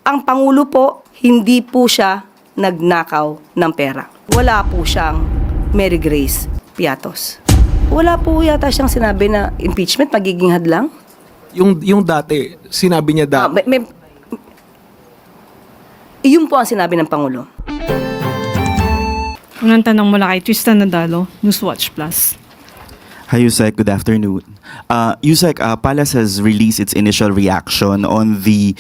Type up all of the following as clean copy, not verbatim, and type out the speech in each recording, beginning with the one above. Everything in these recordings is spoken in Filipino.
Ang Pangulo po, hindi po siya nagnakaw ng pera. Wala po siyang Mary Grace Piatos. Wala po yata siyang sinabi na impeachment magiging hadlang. Yung dati, sinabi niya Iyon po ang sinabi ng Pangulo. Unang tanong mula kay Tristan Nadalo, Newswatch Plus. Hi, Yusek. Good afternoon. Yusek, Palace has released its initial reaction on the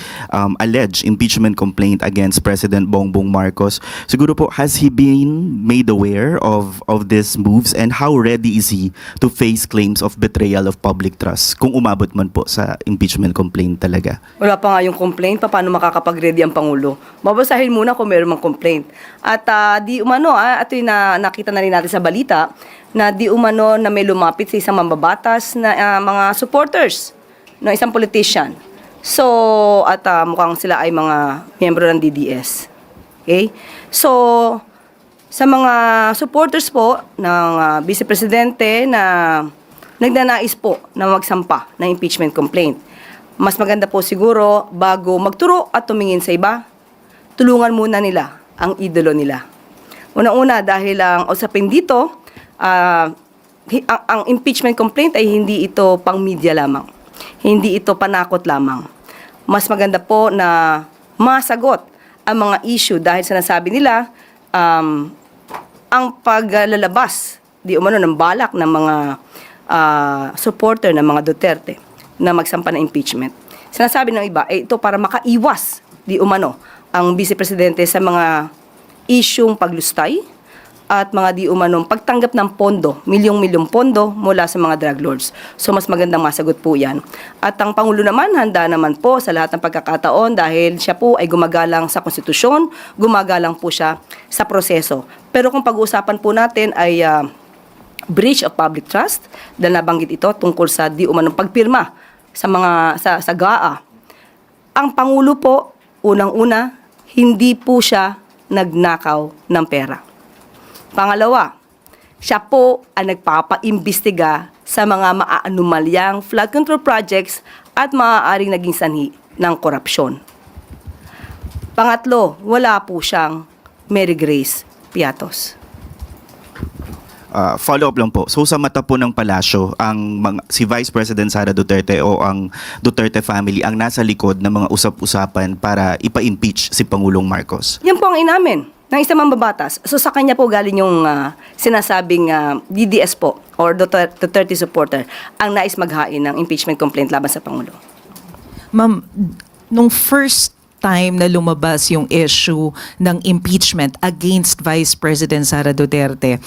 alleged impeachment complaint against President Bongbong Marcos. Siguro po, has he been made aware of these moves, and how ready is he to face claims of betrayal of public trust kung umabot man po sa impeachment complaint talaga? Wala pa nga yung complaint, paano makakapag-ready ang Pangulo? Babasahin muna kung meron mang complaint. At ito yung nakita na rin natin sa balita, na di umano na may lumapit sa isang mambabatas na mga supporters ng isang politician. So, at mukhang sila ay mga miyembro ng DDS. Okay? So, sa mga supporters po ng Vice Presidente na nagnanais po na magsampa ng impeachment complaint, mas maganda po siguro bago magturo at tumingin sa iba, tulungan muna nila ang idolo nila. Una-una dahil ang usapin dito, ang impeachment complaint ay hindi ito pang media lamang. Hindi ito panakot lamang. Mas maganda po na masagot ang mga issue dahil sinasabi nila ang paglalabas di umano ng balak ng mga supporter ng mga Duterte na magsampa ng impeachment. Sinasabi ng iba, ito para makaiwas di umano ang Vice Presidente sa mga isyung paglustay at mga di umanong pagtanggap ng pondo, milyong-milyong pondo mula sa mga drug lords. So mas magandang masagot po yan. At ang Pangulo naman, handa naman po sa lahat ng pagkakataon dahil siya po ay gumagalang sa konstitusyon, gumagalang po siya sa proseso. Pero kung pag-uusapan po natin ay breach of public trust, dahil nabanggit ito tungkol sa di umanong pagpirma sa GAA. Ang Pangulo po, unang-una, hindi po siya nagnakaw ng pera. Pangalawa, siya po ang nagpapaimbestiga sa mga maaanumalyang flood control projects at maaaring naging sanhi ng korupsyon. Pangatlo, wala po siyang Mary Grace Piatos. Follow-up lang po. So sa mata po ng palasyo, si Vice President Sara Duterte o ang Duterte family ang nasa likod ng mga usap-usapan para ipa-impeach si Pangulong Marcos? Yan po ang inamin ng isang mambabatas. So sa kanya po galing yung sinasabing DDS po or Duterte supporter ang nais maghain ng impeachment complaint laban sa Pangulo. Ma'am, nung first time na lumabas yung issue ng impeachment against Vice President Sara Duterte,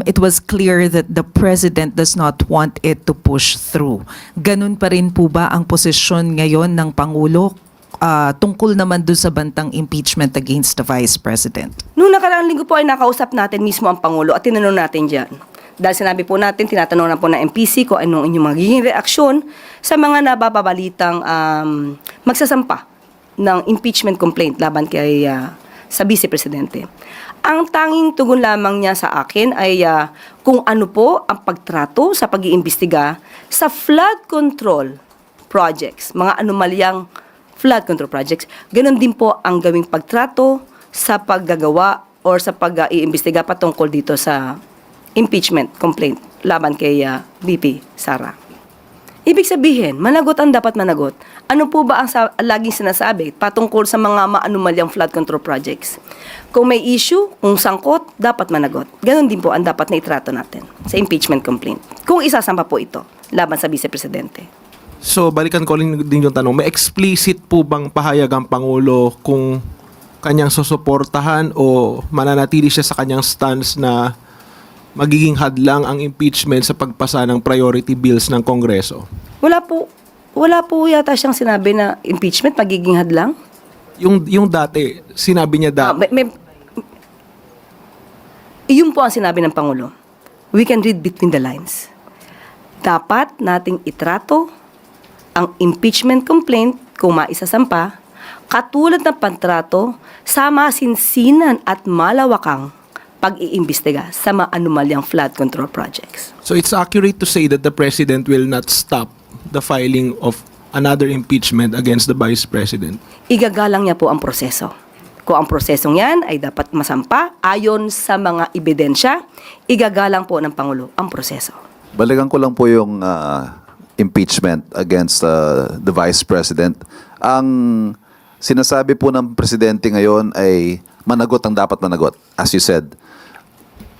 it was clear that the President does not want it to push through. Ganun pa rin po ba ang posisyon ngayon ng Pangulo tungkol naman doon sa bantang impeachment against the Vice President? Noong nakaraang linggo po ay nakausap natin mismo ang Pangulo at tinanong natin dyan. Dahil sinabi po natin, tinatanong na po ng MPC kung anong inyong magiging reaksyon sa mga nababalitang magsasampa ng impeachment complaint laban kay sa Vice Presidente. Ang tanging tugon lamang niya sa akin ay kung ano po ang pagtrato sa pag-iimbestiga sa flood control projects, mga anomalyang flood control projects. Ganon din po ang gawing pagtrato sa paggagawa or sa pag-iimbestiga patungkol dito sa impeachment complaint laban kay VP Sara. Ibig sabihin, managot ang dapat managot. Ano po ba ang laging sinasabi patungkol sa mga maanumalyang flood control projects? Kung may issue, kung sangkot, dapat managot. Ganon din po ang dapat na itrato natin sa impeachment complaint. Kung isasampa po ito laban sa Vice Presidente. So, balikan ko rin din yung tanong, may explicit po bang pahayag ang Pangulo kung kanyang susuportahan o mananatili siya sa kanyang stance na magiging hadlang ang impeachment sa pagpasa ng priority bills ng Kongreso? Wala po yata siyang sinabi na impeachment magiging hadlang. Yung dati, sinabi niya Iyon po ang sinabi ng Pangulo. We can read between the lines. Dapat nating itrato ang impeachment complaint kung maisasampa katulad ng pantrato sa masinsinan at malawakang pag-iimbestiga sa mga anomalyang flood control projects. So it's accurate to say that the President will not stop the filing of another impeachment against the Vice President? Igagalang niya po ang proseso. Kung ang prosesong yan ay dapat masampa ayon sa mga ebidensya, igagalang po ng Pangulo ang proseso. Balikan ko lang po yung impeachment against the Vice President. Ang sinasabi po ng Presidente ngayon ay managot ang dapat managot, as you said.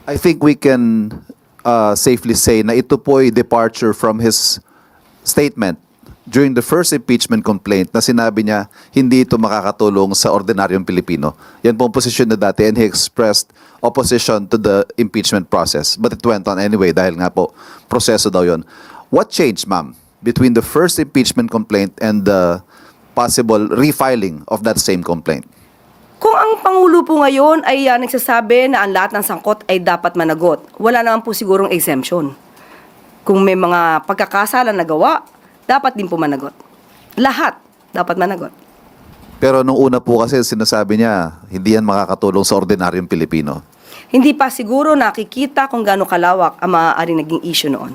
I think we can safely say na ito po ay departure from his statement during the first impeachment complaint na sinabi niya hindi ito makakatulong sa ordinaryong Pilipino. Yan po ang posisyon na dati and he expressed opposition to the impeachment process. But it went on anyway dahil nga po proseso daw yon. What changed, ma'am, between the first impeachment complaint and the possible refiling of that same complaint? Kung ang Pangulo po ngayon ay nagsasabi na ang lahat ng sangkot ay dapat managot, wala naman po sigurong exemption. Kung may mga pagkakasala na gawa, dapat din po managot. Lahat dapat managot. Pero nung una po kasi sinasabi niya, hindi yan makakatulong sa ordinaryong Pilipino. Hindi pa siguro nakikita kung gaano kalawak ang maaaring naging issue noon.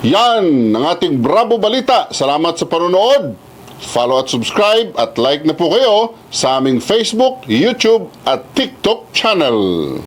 Yan ang ating Bravo Balita. Salamat sa panonood. Follow at subscribe at like na po kayo sa aming Facebook, YouTube at TikTok channel.